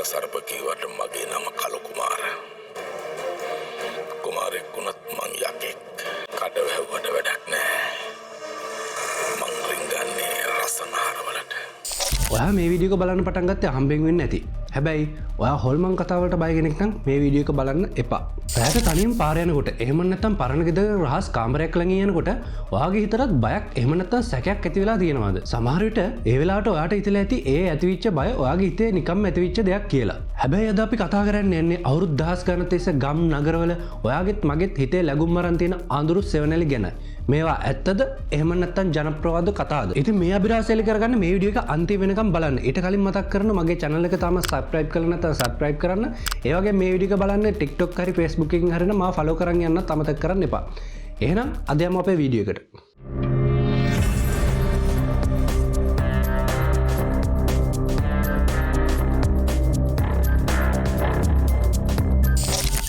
සර්ප කීවට මගේ නම කළු කුමාර. කුමාරෙක් වුණත් මං යකෙක්. කඩ වැහුවට වැඩක් නෑ. මං රිංගන්නේ රසනාරවලට. ඔයා මේ වීඩියෝ එක බලන්න පටන් ගත්තේ හම්බෙන් වෙන්නේ නැති. හැබැයි ඔයා හොල්මන් කතාවලට බය කෙනෙක් නම් මේ වීඩියෝ එක බලන්න එපා. රැට තනියම පාර යනකොට එහෙම නැත්නම් පරණ ගෙදර රහස් කාමරයක් ළඟ යනකොට ඔයාගේ හිතට බයක් එහෙම නැත්නම් සැකයක් ඇති වෙලා තියෙනවද? සමහර විට ඒ වෙලාවට ඔයාට හිතලා ඇති ඒ ඇතිවිච්ච බය ඔයාගේ හිතේ නිකම්ම ඇතිවිච්ච දෙයක් කියලා. හැබැයි අද අපි කතා කරන්න යන්නේ අවුරුදු දහස් ගණන් තිස්සේ ගම් නගරවල ඔයාගෙත් මගෙත් හිතේ ලැබුම් මරන් තියෙන අඳුරු සෙවණැලි ගැන. මේවා ඇත්තද එහෙම නැත්නම් ජනප්‍රවාද කතාවද? ඉතින් මේ අභිරහස එලි කරගන්න මේ වීඩියෝ එක අන්තිම වෙනකම් බලන්න. ඊට කලින් මතක් කරන මගේ channel එක තාම subscribe කරලා නැත්නම් subscribe කරන්න. ඒ වගේ මේ වීඩියෝ එක බලන්න TikTok හරි Facebook එකකින් හරි මාව follow කරන් යන්නත් අමතක කරන්න එපා. එහෙනම් අද යමු අපේ වීඩියෝ එකට.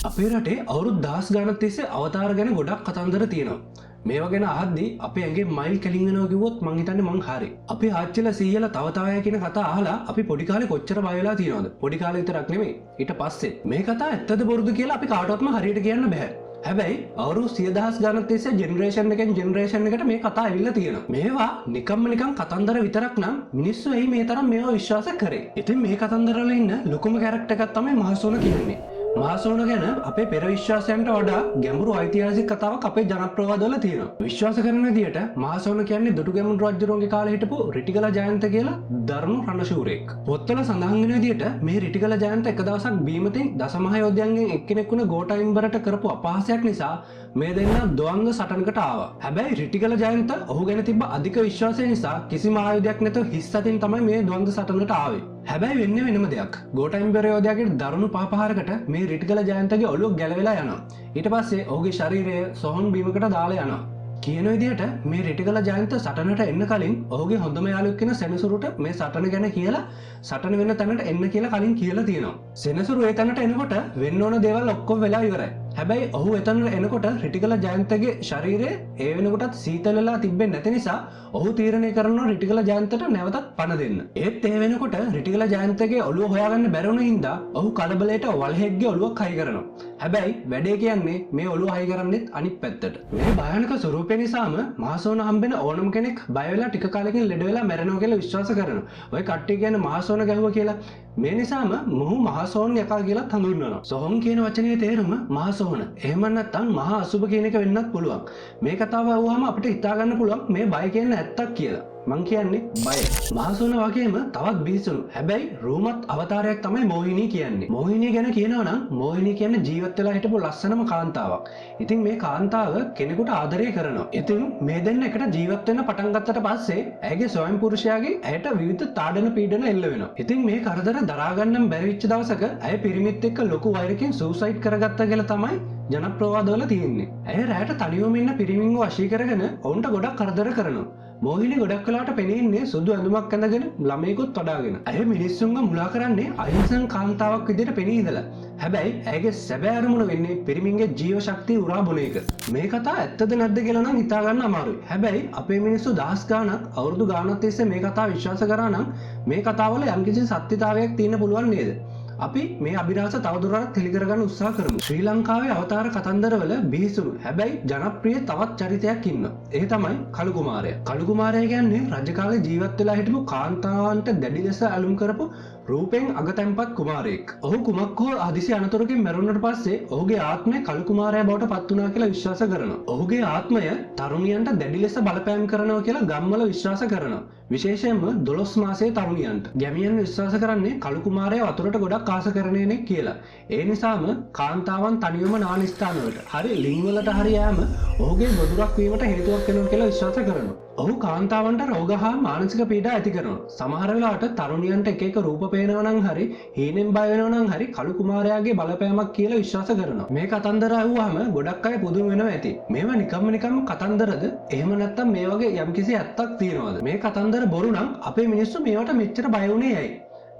අපේ රටේ අවුරුදු 10 ගණන් තිස්සේ අවතාර ගැන ගොඩක් කතන්දර තියෙනවා. මේවා ගැන අහද්දී අපේ ඇඟේ මයිල් කැලින් වෙනවා කිව්වොත් මං හිතන්නේ මං හරි. අපේ ආච්චිලා සීයලා තව තවය කියන කතා අහලා අපි පොඩි කාලේ කොච්චර බය වෙලා තියෙනවද? පොඩි කාලේ විතරක් නෙමෙයි ඊට පස්සේ මේ කතා ඇත්තද බොරුද කියලා අපි කාටවත්ම හරියට කියන්න බෑ. හැබැයි අවුරුදු 100,000 ගණන් තිස්සේ ජෙනරේෂන් එකෙන් ජෙනරේෂන් එකට මේ කතා ඇවිල්ලා තියෙනවා. මේවා නිකම්ම නිකන් කතන්දර විතරක් නම් මිනිස්සු එයි මේ තරම් මේවා විශ්වාස කරේ. ඉතින් මේ කතන්දර වල ඉන්න ලොකුම කැරක්ටර් එකක් තමයි මහසෝන කියන්නේ. මහසෝන ගැන අපේ පෙර විශ්වාසයන්ට වඩා ගැඹුරු ඓතිහාසික කතාවක් අපේ ජනප්‍රවාදවල තියෙනවා. විශ්වාස කරන විදිහට මහසෝන කියන්නේ දුටුගැමුණු රජුරුවන්ගේ කාලේ හිටපු රිටිගල ජයන්ත කියලා දරුණු රණශූරයෙක්. පොත්වල සඳහන් වෙන විදිහට මේ රිටිගල ජයන්ත එක දවසක් බීමතින් දසමහා යෝධයන්ගෙන් එක්කෙනෙක් වුණ ගෝඨයිම්බරට කරපු අපහාසයක් නිසා මේ දෙන්න ද්වන්ද්ව සටනකට ආවා. හැබැයි රිටිගල ජයන්ත ඔහු ගැන තිබ්බ අධික විශ්වාසය නිසා කිසිම ආයුධයක් නැතුව හිස් අතින් තමයි මේ ද්වන්ද්ව සටනකට ආවේ. හැබැයි වෙන්නේ වෙනම දෙයක්. ගෝඨයිම්බර යෝධයාගේ දරුණු පාපහාරකට මේ රිටිගල ජයන්තගේ ඔළුව ගැලවිලා යනවා. ඊට පස්සේ ඔහුගේ ශරීරය සොහොන් බීමකට දාලා යනවා. කියන විදිහට මේ රිටිගල ජයන්ත සටනට එන්න කලින් ඔහුගේ හොඳම යාළුවෙක් වෙන සෙනසුරුට මේ සටන ගැන කියලා සටන වෙන තැනට එන්න කියලා කලින් කියලා තියෙනවා. සෙනසුරු ඒ තැනට එනකොට වෙන්න ඕන දේවල් ඔක්කොම වෙලා ඉවරයි. හැබැයි ඔහු එතනට එනකොට රිටිගල ජයන්තගේ ශරීරය ඒ වෙනකොටත් සීතල වෙලා තිබෙන්නේ නැති නිසා ඔහු තීරණය කරනවා රිටිගල ජයන්තට නැවතත් පණ දෙන්න. ඒත් ඒ වෙනකොට රිටිගල ජයන්තගේ ඔළුව හොයාගන්න බැරි වුණ හින්දා ඔහු කලබලයට වල්හෙක්ගේ ඔළුවක් හයි කරනවා. හැබැයි වැඩේ කියන්නේ මේ ඔළුව හයි කරන්නේත් අනිත් පැත්තට. මේ භයානක ස්වරූපය නිසාම මහසෝන හම්බෙන ඕනම කෙනෙක් බය වෙලා ටික කාලෙකින් ලෙඩ වෙලා මැරෙනවා කියලා විශ්වාස කරනවා. ඔය කට්ටිය කියන්නේ මහසෝන ගැහුවා කියලා. මේ නිසාම මොහු මහසෝන් යකා කියලා හඳුන්වනවා. සොහොන් කියන වචනේ තේරුම මහසෝන. එහෙම නැත්නම් මහා අසුබ කියන එක වෙන්නත් පුළුවන්. මේ කතාව අහුවාම අපිට හිතා ගන්න පුළුවන් මේ බය කියන්නේ ඇත්තක් කියලා. මං කියන්නේ බය. මහසෝන වගේම තවත් බිහිසුණු. හැබැයි රූමත් අවතාරයක් තමයි මෝහිනී කියන්නේ. මෝහිනී ගැන කියනවා නම් මෝහිනී කියන්නේ ජීවත් වෙලා හිටපු ලස්සනම කාන්තාවක්. ඉතින් මේ කාන්තාව කෙනෙකුට ආදරය කරනවා. ඉතින් මේ දෙන්න එකට ජීවත් වෙන්න පටන් ගත්තට පස්සේ ඇයගේ ස්වයං පුරුෂයාගේ ඇයට විවිධ තාඩන පීඩන එල්ල වෙනවා. ඉතින් මේ කරදර දරා ගන්න බැරි වෙච්ච දවසක ඇය පිරිමිත් එක්ක ලොකු වෛරකින් සූසයිඩ් කරගත්තා කියලා තමයි ජනප්‍රවාදවල තියෙන්නේ. ඇය රැයට තනියම ඉන්න පිරිමින්ව වශී කරගෙන ඔවුන්ට ගොඩක් කරදර කරනවා. මෝහිනී ගොඩක් කලාට පෙනෙන්නේ සුදු ඇඳුමක් ඇඳගෙන ළමයෙකුත් වඩාගෙන. ඇය මිනිස්සුන්ව මුලා කරන්නේ අහිංසක කාන්තාවක් විදිහට පෙනී ඉඳලා. හැබැයි ඇයගේ සැබෑ අරමුණ වෙන්නේ පිරිමින්ගේ ජීව ශක්තිය උරා බොන එක. මේ කතාව ඇත්තද නැද්ද කියලා නම් හිතා ගන්න අමාරුයි. හැබැයි අපේ මිනිස්සු දහස් ගාණක් අවුරුදු ගාණක් තිස්සේ මේ කතාව විශ්වාස කරා නම් මේ කතාවල යම්කිසි සත්‍යතාවයක් තියෙන්න පුළුවන් නේද? අපි මේ අභිරහස තවදුරටත් හෙළි කරගන්න උත්සාහ කරමු. ශ්‍රී ලංකාවේ අවතාර කතන්දරවල බිහිසුණු හැබැයි ජනප්‍රිය තවත් චරිතයක් ඉන්නවා. ඒ තමයි කළු කුමාරයා. කළු කාලුකුමාරයා කියන්නේ රජ කාලේ ජීවත් වෙලා හිටපු කාන්තාවන්ට දැඩි ලෙස ඇලුම් කරපු රූපෙන් අගතැන්පත් කුමාරයෙක්. ඔහු කුමක් හෝ හදිසි අනතුරකින් මැරුණට පස්සේ ඔහුගේ ආත්මය කළු කුමාරයා බවට පත් වුණා කියලා විශ්වාස කරනවා. ඔහුගේ ආත්මය තරුණියන්ට දැඩි ලෙස බලපෑම් කරනවා කියලා ගම්වල විශ්වාස කරනවා. විශේෂයෙන්ම 12 මාසයේ තරුණියන්ට. ගැමියන් විශ්වාස කරන්නේ කළු කුමාරයා වතුරට ගොඩක් ආස කරන කෙනෙක් කියලා. ඒ නිසාම කාන්තාවන් තනියම නාන ස්ථානවලට හරි ලිංගවලට හරි යෑම ඔහුගේ ගොදුරක් වීමට හේතුවක් වෙනවා කියලා විශ්වාස කරනවා. ඔහු කාන්තාවන්ට රෝග හා මානසික පීඩා ඇති කරනවා. සමහර වෙලාවට තරුණියන්ට එක එක රූප පේනවා නම් හරි හීනෙන් බය වෙනවා නම් හරි කළු කුමාරයාගේ බලපෑමක් කියලා විශ්වාස කරනවා. මේ කතන්දර අහුවාම ගොඩක් අය පුදුම වෙනවා ඇති. මේවා නිකම්ම කතන්දරද? එහෙම නැත්නම් මේ වගේ යම්කිසි ඇත්තක් තියනවද? මේ කතන්දර බොරු නම් අපේ මිනිස්සු මේවට මෙච්චර බය වුණේ ඇයි?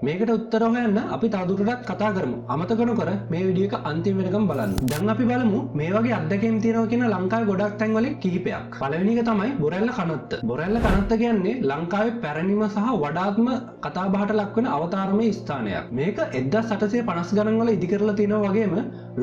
මේකට උත්තර හොයන්න අපි තවදුරටත් කතා කරමු. අමතක නොකර මේ වීඩියෝ එක අන්තිම වෙනකම් බලන්න. දැන් අපි බලමු මේ වගේ අත්දැකීම් තියෙනවා කියන ලංකාවේ ගොඩක් තැන්වල කිහිපයක්. පළවෙනි එක තමයි බොරැල්ල කනත්ත. බොරැල්ල කනත්ත කියන්නේ ලංකාවේ පැරණිම සහ වඩාත්ම කතා බහට ලක් වෙන අවතාරමය ස්ථානයක්. මේක 1850 ගණන් වල ඉදි කරලා තියෙනවා වගේම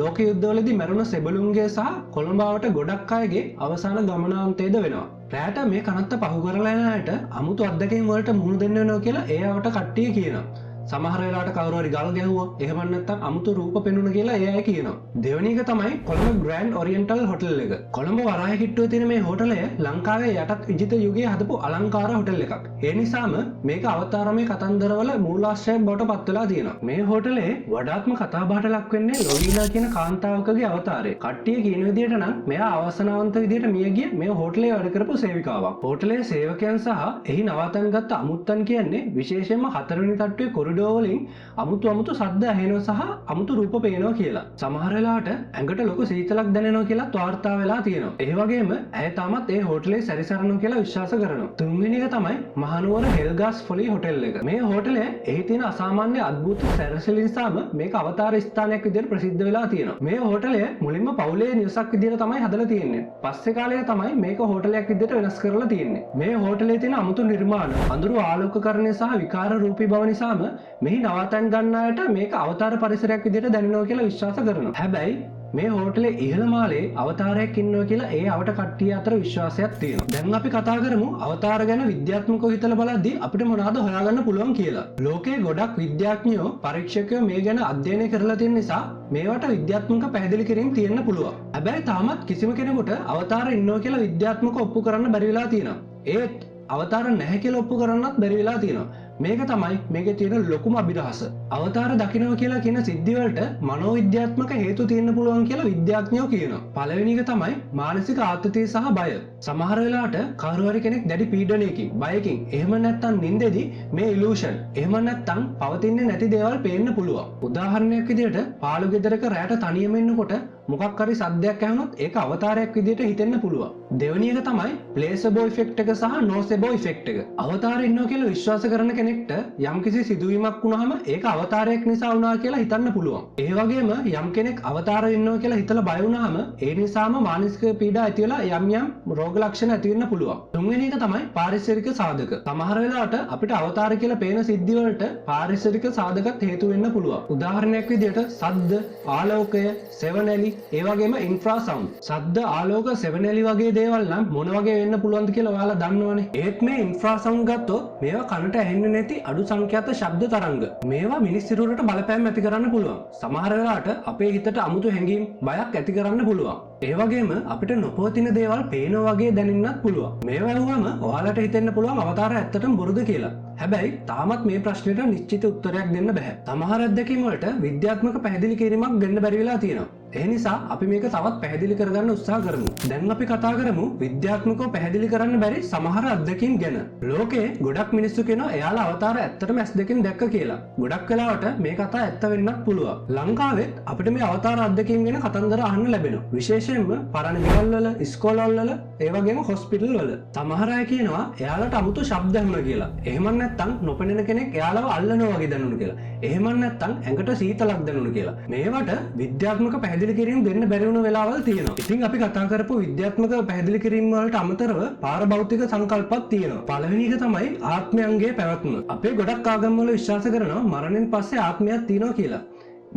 ලෝක යුද්ධවලදී මැරුණ සෙබළුන්ගේ සහ කොළඹාවට ගොඩක් අයගේ අවසාන ගමනාන්තයද වෙනවා. රැට මේ කනත්ත පහු කරලා යන අයට අමුතු අත්දැකීම් වලට මුහුණ දෙන්න වෙනවා කියලා ඒ අවට කට්ටිය කියනවා. සමහර වෙලාවට කවුරු හරි ගල් ගැහුවා එහෙම නැත්නම් අමුතු රූප පෙනුන කියලා ඒ අය කියනවා. දෙවෙනි එක තමයි කොළඹ ග්‍රෑන්ඩ් ඔරියන්ටල් හොටල් එක. කොළඹ වරාය කිට්ටුවේ තියෙන මේ හෝටලය ලංකාවේ යටත් විජිත යුගයේ හදපු අලංකාර හෝටල් එකක්. ඒ නිසාම මේක අවතාරමය කතන්දරවල මූලාශ්‍රයක් බවට පත් වෙලා තියෙනවා. මේ හෝටලේ වඩාත්ම කතා බහට ලක් වෙන්නේ ලොවීලා කියන කාන්තාවකගේ අවතාරය. කට්ටිය කියන විදිහට නම් මෙයා අවසනාවන්ත විදිහට මිය ගිය මේ හෝටලේ වැඩ කරපු සේවිකාවක්. හෝටලේ සේවකයන් සහ එහි නවාතැන් ගත්ත අමුත්තන් කියන්නේ විශේෂයෙන්ම 4 වෙනි තට්ටුවේ කොරිඩෝවලින් අමුතු සද්ද ඇහෙනවා සහ අමුතු රූප පේනවා කියලා. සමහර වෙලාවට ඇඟට ලොකු සීතලක් දැනෙනවා කියලා වාර්තා වෙලා තියෙනවා. ඒ වගේම ඇය තාමත් ඒ හෝටලේ සැරිසරනවා කියලා විශ්වාස කරනවා. තුන්වෙනි එක තමයි මහනුවර හෙල්ගාස් ෆොලි හෝටල් එක. මේ හෝටලය එහි තියෙන අසාමාන්‍ය අద్భుත සැරසිලි නිසාම මේක අවතාර ස්ථානයක් විදිහට ප්‍රසිද්ධ වෙලා තියෙනවා. මේ හෝටලය මුලින්ම පවුලේ නිවසක් විදිහට තමයි හදලා තියෙන්නේ. පස්සේ කාලේ තමයි මේක හෝටලයක් විදිහට වෙනස් කරලා තියෙන්නේ. මේ හෝටලේ තියෙන අමුතු නිර්මාණ, අඳුරු ආලෝකකරණය සහ විකාර රූපී බව නිසාම මෙහි නවාතැන් ගන්න අයට මේක අවතාර පරිසරයක් විදිහට දැනෙනවා කියලා විශ්වාස කරනවා. හැබැයි මේ හෝටලේ ඉහළ මාලේ අවතාරයක් ඉන්නවා කියලා ඒ අවට කට්ටිය අතර විශ්වාසයක් තියෙනවා. දැන් අපි කතා කරමු අවතාර ගැන විද්‍යාත්මකව හිතලා බලද්දී අපිට මොනවද හොයාගන්න පුළුවන් කියලා. ලෝකේ ගොඩක් විද්‍යාඥයෝ පරීක්ෂකයෝ මේ ගැන අධ්‍යයනය කරලා තියෙන නිසා මේවට විද්‍යාත්මක පැහැදිලි කිරීම තියෙන්න පුළුවන්. හැබැයි තාමත් කිසිම කෙනෙකුට අවතාර ඉන්නවා කියලා විද්‍යාත්මකව ඔප්පු කරන්න බැරි වෙලා තියෙනවා. ඒත් අවතාර නැහැ කියලා ඔප්පු කරන්නත් බැරි වෙලා තියෙනවා. මේක තමයි මේකේ තියෙන ලොකුම අභිරහස. අවතාර දකින්නවා කියලා කියන සිද්ධි වලට මනෝවිද්‍යාත්මක හේතු තියෙන්න පුළුවන් කියලා විද්‍යාඥයෝ කියනවා. පළවෙනි එක තමයි මානසික ආතතිය සහ බය. සමහර වෙලාවට කවුරු හරි කෙනෙක් දැඩි පීඩනයකින්, බයකින්, එහෙම නැත්නම් නිින්දෙදී මේ ඉලූෂන්, එහෙම නැත්නම් පවතින්නේ නැති දේවල් පේන්න පුළුවන්. උදාහරණයක් විදිහට පාළු ගෙදරක රැට තනියම ඉන්නකොට මොකක් හරි සද්දයක් ඇහුනොත් ඒක අවතාරයක් විදිහට හිතෙන්න පුළුවන්. දෙවෙනි එක තමයි ප්ලේසබෝ ඉෆෙක්ට් එක සහ නෝසෙබෝ ඉෆෙක්ට් එක. අවතාරය ඉන්නවා කියලා විශ්වාස කරන කෙනෙක්ට යම්කිසි සිදුවීමක් වුණාම ඒක අවතාරයක් නිසා වුණා කියලා හිතන්න පුළුවන්. ඒ වගේම යම් කෙනෙක් අවතාරය ඉන්නවා කියලා හිතලා බය වුණාම ඒ නිසාම මානසික පීඩා ඇති වෙලා යම් රෝග ලක්ෂණ ඇති වෙන්න පුළුවන්. තුන්වෙනි එක තමයි පාරිසරික සාධක. සමහර වෙලාවට අපිට අවතාර කියලා පේන සිද්ධි වලට පාරිසරික සාධකත් හේතු වෙන්න පුළුවන්. උදාහරණයක් විදිහට සද්ද, ආලෝකය, සෙවණැලි, ඒ වගේම ඉන්ෆ්‍රාසවුන්ඩ්. සද්ද, ආලෝක, සෙවණැලි වගේ දේවල් නම් මොන වගේ වෙන්න පුළුවන්ද කියලා ඔයාලා දන්නවනේ. ඒත් මේ ඉන්ෆ්‍රාසවුන්ඩ් ගත්තොත් මේවා කනට ඇහෙන්නේ නැති අඩු සංඛ්‍යාත ශබ්ද තරංග. මේවා මිනිස් සිරුරට බලපෑම් ඇති කරන්න පුළුවන්. සමහර වෙලාවට අපේ හිතට අමුතු හැඟීම්, බයක් ඇති කරන්න පුළුවන්. ඒ වගේම අපිට නොපවතින දේවල් පේනවා වගේ දැනෙන්නත් පුළුවන්. මේවා වුවම ඔයාලට හිතෙන්න පුළුවන් අවතාර ඇත්තටම බොරුද කියලා. හැබැයි තාමත් මේ ප්‍රශ්නෙට නිශ්චිත උත්තරයක් දෙන්න බෑ. සමහර අත්දැකීම් වලට විද්‍යාත්මක පැහැදිලි කිරීමක් දෙන්න බැරි වෙලා තියෙනවා. ඒ නිසා අපි මේක තවත් පැහැදිලි කරගන්න උත්සාහ කරමු. දැන් අපි කතා කරමු විද්‍යාත්මකව පැහැදිලි කරන්න බැරි සමහර අත්දැකීම් ගැන. ලෝකේ ගොඩක් මිනිස්සු කියනවා එයාලා අවතාර ඇත්තටම S2කින් දැක්ක කියලා. ගොඩක් වෙලාවට මේ කතා ඇත්ත වෙන්නත් පුළුවන්. ලංකාවෙත් අපිට මේ අවතාර අත්දැකීම් ගැන කතන්දර අහන්න ලැබෙනවා. විශේෂයෙන්ම පරණ ගෙවල් වල, ඉස්කෝලවල වල, ඒ වගේම හොස්පිටල් වල. සමහර අය කියනවා එයාලට අමුතු ශබ්ද ඇහුණා කියලා. එහෙම නැත්නම් නොපෙනෙන කෙනෙක් එයාලව අල්ලනවා වගේ දැනුණා කියලා. එහෙම නැත්නම් ඇඟට සීතලක් දැනුණා කියලා. මේවට විද්‍යාත්මක පැහැදිලි කිරීම දෙන්න බැරි වුණ වෙලාවල් තියෙනවා. ඉතින් අපි කතා කරපු විද්‍යාත්මක පැහැදිලි කිරීම වලට අමතරව පාරභෞතික සංකල්පත් තියෙනවා. පළවෙනි එක තමයි ආත්මයන්ගේ පැවැත්ම. අපේ ගොඩක් ආගම් වල විශ්වාස කරනවා මරණයෙන් පස්සේ ආත්මයක් තියෙනවා කියලා.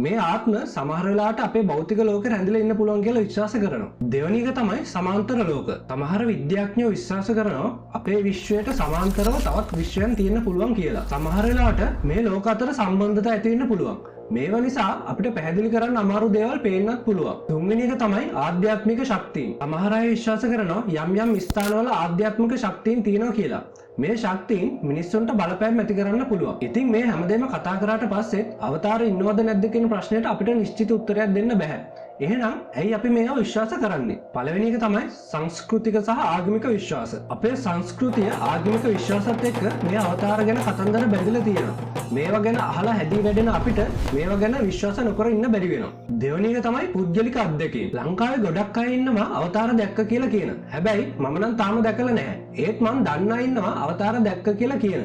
මේ ආත්ම සමහර වෙලාවට අපේ භෞතික ලෝකෙ රැඳිලා ඉන්න පුළුවන් කියලා විශ්වාස කරනවා. දෙවෙනි එක තමයි සමාන්තර ලෝක. සමහර විද්‍යාඥයෝ විශ්වාස කරනවා අපේ විශ්වයට සමාන්තරව තවත් විශ්වයන් තියෙන්න පුළුවන් කියලා. සමහර වෙලාවට මේ ලෝක අතර සම්බන්ධතා ඇති වෙන්න පුළුවන්. මේවා නිසා අපිට පැහැදිලි කරන්න අමාරු දේවල් පේන්නත් පුළුවන්. තුන්වෙනි එක තමයි ආධ්‍යාත්මික ශක්තිය. සමහර අය විශ්වාස කරනවා යම් ස්ථානවල ආධ්‍යාත්මික ශක්තියන් තියෙනවා කියලා. මේ ශක්තියින් මිනිස්සුන්ට බලපෑම් ඇති කරන්න පුළුවන්. ඉතින් මේ හැමදේම කතා කරාට පස්සෙත් අවතාර ඉන්නවද නැද්ද කියන ප්‍රශ්නෙට අපිට නිශ්චිත උත්තරයක් දෙන්න බෑ. එහෙනම් ඇයි අපි මේවා විශ්වාස කරන්නේ? පළවෙනි එක තමයි සංස්කෘතික සහ ආගමික විශ්වාස. අපේ සංස්කෘතිය ආගමික විශ්වාසත් එක්ක මේ අවතාර ගැන කතන්දර බැඳලා තියෙනවා. මේවා ගැන අහලා හැදී වැඩෙන අපිට මේවා ගැන විශ්වාස නොකර ඉන්න බැරි වෙනවා. දෙවෙනි එක තමයි පුද්ගලික අත්දැකීම්. ලංකාවේ ගොඩක් අය ඉන්නවා අවතාර දැක්ක කියලා කියන. හැබැයි මම නම් තාම දැකලා නැහැ. ඒත් මම දන්නා ඉන්නවා අවතාර දැක්ක කියලා කියන.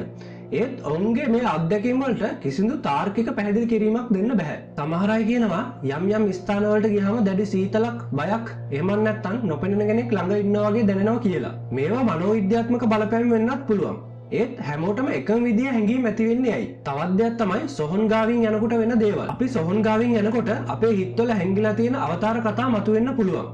ඒත් ඔවුන්ගේ මේ අත්දැකීම් වලට කිසිදු තාර්කික පැහැදිලි කිරීමක් දෙන්න බෑ. සමහර අය කියනවා යම් යම් ස්ථානවලට ගියාම දැඩි සීතලක්, බයක්, එහෙම නැත්නම් නොපෙනෙන කෙනෙක් ළඟ ඉන්නවා වගේ දැනෙනවා කියලා. මේවා මනෝවිද්‍යාත්මක බලපෑම් වෙන්නත් පුළුවන්. ඒත් හැමෝටම එකම විදිය හැඟීම් ඇති වෙන්නේ ඇයි? තවත් දෙයක් තමයි සොහොන් ගාවින් යනකොට වෙන දේවල්. අපි සොහොන් ගාවින් යනකොට අපේ හිතවල හැංගිලා තියෙන අවතාර කතා මතුවෙන්න පුළුවන්.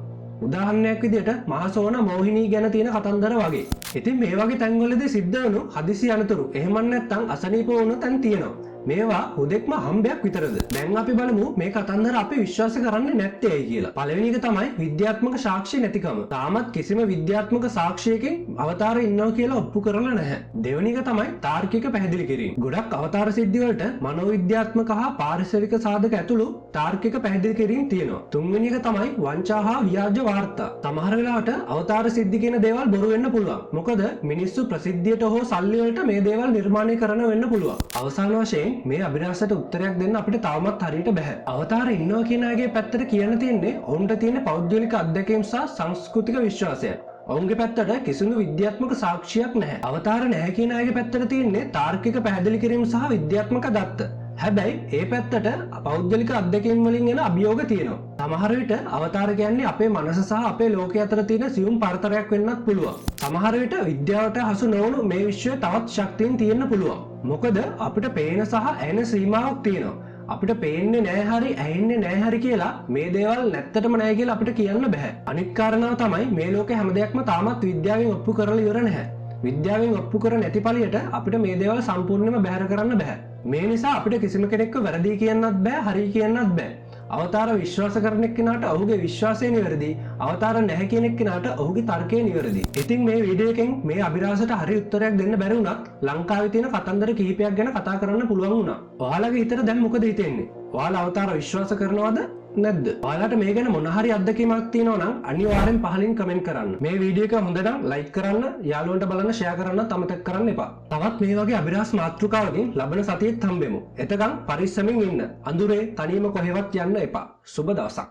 උදාහරණයක් විදිහට මහසෝන මෝහිනී ගැන තියෙන කතන්දර වගේ. ඉතින් මේ වගේ තැන්වලදී සිද්ධ වෙනු හදිසි අනතුරු, එහෙම නැත්නම් අසනීප වුණු තැන් තියෙනවා. මේවා හුදෙක්ම හම්බයක් විතරද? දැන් අපි බලමු මේ කතන්දර අපි විශ්වාස කරන්නේ නැත්තේ ඇයි කියලා. පළවෙනි එක තමයි විද්‍යාත්මක සාක්ෂි නැතිකම. තාමත් කිසිම විද්‍යාත්මක සාක්ෂියකින් අවතාරය ඉන්නවා කියලා ඔප්පු කරලා නැහැ. දෙවෙනි එක තමයි තාර්කික පැහැදිලි කිරීම. ගොඩක් අවතාර සිද්ධි වලට මනෝවිද්‍යාත්මක හා පාරිසරික සාධක ඇතුළු තාර්කික පැහැදිලි කිරීම තියෙනවා. තුන්වෙනි එක තමයි වංචා හා ව්‍යාජ වාර්තා. සමහර වෙලාවට අවතාර සිද්ධි කියන දේවල් බොරු වෙන්න පුළුවන්. මොකද මිනිස්සු ප්‍රසිද්ධියට හෝ සල්ලි වලට මේ දේවල් නිර්මාණය කරන වෙන්න පුළුවන්. අවසාන වශයෙන් මේ අභිරහසට උත්තරයක් දෙන්න අපිට තවමත් හරියට බෑ. අවතාර ඉන්නවා කියන අයගේ පැත්තට කියන්න තියෙන්නේ ඔවුන්ට තියෙන පෞද්ගලික අත්දැකීම් සහ සංස්කෘතික විශ්වාසය. ඔවුන්ගේ පැත්තට කිසිදු විද්‍යාත්මක සාක්ෂියක් නැහැ. අවතාර නැහැ කියන අයගේ පැත්තට තියෙන්නේ තාර්කික පැහැදිලි කිරීම සහ විද්‍යාත්මක දත්ත. හැබැයි ඒ පැත්තට පෞද්ගලික අත්දැකීම් වලින් එන අභියෝග තියෙනවා. සමහර විට අවතාර කියන්නේ අපේ මනස සහ අපේ ලෝකයේ අතර තියෙන සියුම් පරතරයක් වෙන්නත් පුළුවන්. සමහර විට විද්‍යාවට හසු නොවුණු මේ විශ්වය තවත් ශක්තියින් තියෙන්න පුළුවන්. මොකද අපිට පේන සහ ඇහෙන සීමාවක් තියෙනවා. අපිට පේන්නේ නෑ හරි, ඇහෙන්නේ නෑ හරි කියලා මේ දේවල් නැත්තටම නෑ කියලා අපිට කියන්න බෑ. අනිත් කාරණාව තමයි මේ ලෝකේ හැම දෙයක්ම තාමත් විද්‍යාවෙන් ඔප්පු කරලා ඉවර නැහැ. විද්‍යාවෙන් ඔප්පු කර නැති පළියට අපිට මේ දේවල් සම්පූර්ණයෙන්ම බැහැර කරන්න බෑ. මේ නිසා අපිට කිසිම කෙනෙක්ව වැරදි කියන්නත් බෑ, හරි කියන්නත් බෑ. අවතාර විශ්වාස කරන එක්කෙනාට ඔහුගේ විශ්වාසය නිවැරදි, අවතාර නැහැ කියන එක්කෙනාට ඔහුගේ තර්කය නිවැරදි. ඉතින් මේ වීඩියෝ එකෙන් මේ අභිරහසට හරි උත්තරයක් දෙන්න බැරි වුණත් ලංකාවේ තියෙන කතන්දර කිහිපයක් ගැන කතා කරන්න පුළුවන් වුණා. ඔයාලගේ හිතට දැන් මොකද හිතෙන්නේ? ඔයාලා අවතාර විශ්වාස කරනවද? නැද්ද? ඔයාලට මේ ගැන මොන හරි අත්දැකීමක් තියෙනවා නම් අනිවාර්යෙන් පහලින් කමෙන්ට් කරන්න. මේ වීඩියෝ එක හොඳ නම් ලයික් කරන්න, යාළුවන්ට බලන්න ෂෙයා කරන්නත් අමතක කරන්න එපා. තවත් මේ වගේ අභිරහස් මාතෘකාවකින් ලබන සතියේත් හම්බෙමු. එතකන් පරිස්සමින් ඉන්න. අඳුරේ තනියම කොහෙවත් යන්න එපා. සුබ දවසක්.